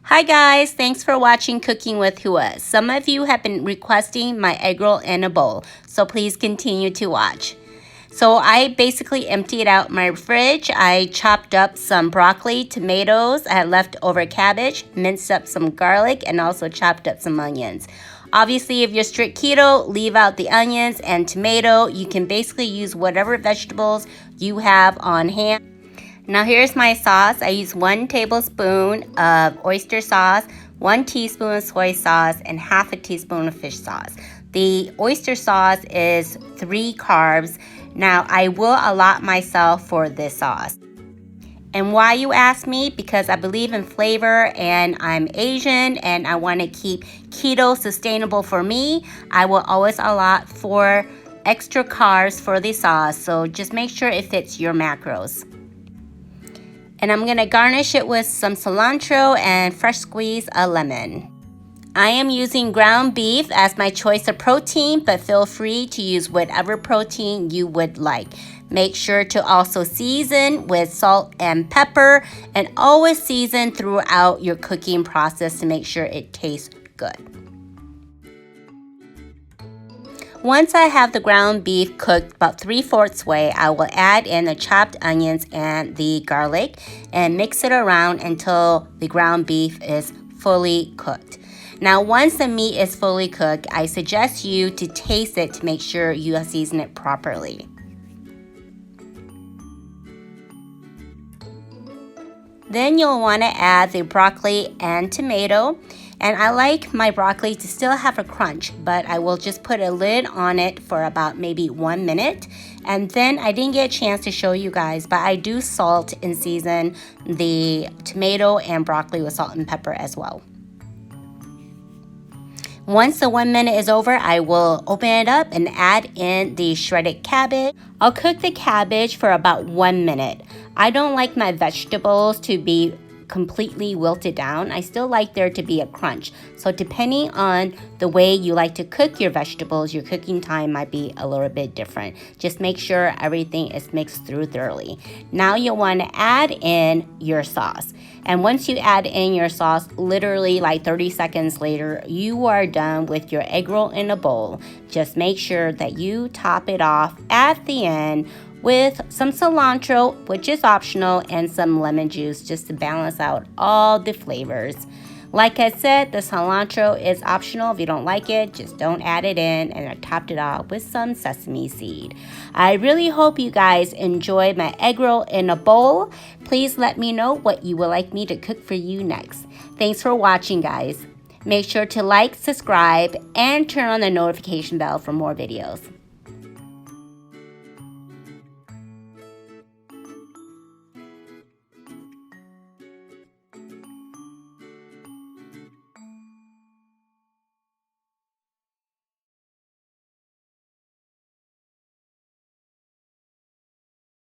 Hi guys, thanks for watching Cooking with Hua. Some of you have been requesting my egg roll in a bowl, so please continue to watch. So I basically emptied out my fridge. I chopped up some broccoli, tomatoes, I had leftover cabbage, minced up some garlic, and also chopped up some onions. Obviously, if you're strict keto, leave out the onions and tomato. You can basically use whatever vegetables you have on hand. Now here's my sauce. I use 1 tablespoon of oyster sauce, 1 teaspoon of soy sauce, and half a teaspoon of fish sauce. The oyster sauce is 3 carbs. Now I will allot myself for this sauce. And why, you ask me? Because I believe in flavor and I'm Asian and I want to keep keto sustainable for me. I will always allot for extra carbs for the sauce, so just make sure it fits your macros. And I'm going to garnish it with some cilantro and fresh squeeze a lemon. I am using ground beef as my choice of protein, but feel free to use whatever protein you would like. Make sure to also season with salt and pepper, and always season throughout your cooking process to make sure it tastes good. Once I have the ground beef cooked about 3/4 way, I will add in the chopped onions and the garlic and mix it around until the ground beef is fully cooked. Now, once the meat is fully cooked, I suggest you to taste it to make sure you have seasoned it properly. Then you'll want to add the broccoli and tomato. And I like my broccoli to still have a crunch, but I will just put a lid on it for about maybe 1 minute. And then I didn't get a chance to show you guys, but I do salt and season the tomato and broccoli with salt and pepper as well. Once the 1 minute is over, I will open it up and add in the shredded cabbage. I'll cook the cabbage for about 1 minute. I don't like my vegetables to be completely wilted down. I still like there to be a crunch. So depending on the way you like to cook your vegetables, your cooking time might be a little bit different. Just make sure everything is mixed through thoroughly. Now you'll want to add in your sauce. And once you add in your sauce, literally like 30 seconds later, you are done with your egg roll in a bowl. Just make sure that you top it off at the end with some cilantro, which is optional, and some lemon juice just to balance out all the flavors. Like I said, the cilantro is optional. If you don't like it, just don't add it in, and I topped it off with some sesame seed. I really hope you guys enjoyed my egg roll in a bowl. Please let me know what you would like me to cook for you next. Thanks for watching, guys. Make sure to like, subscribe, and turn on the notification bell for more videos.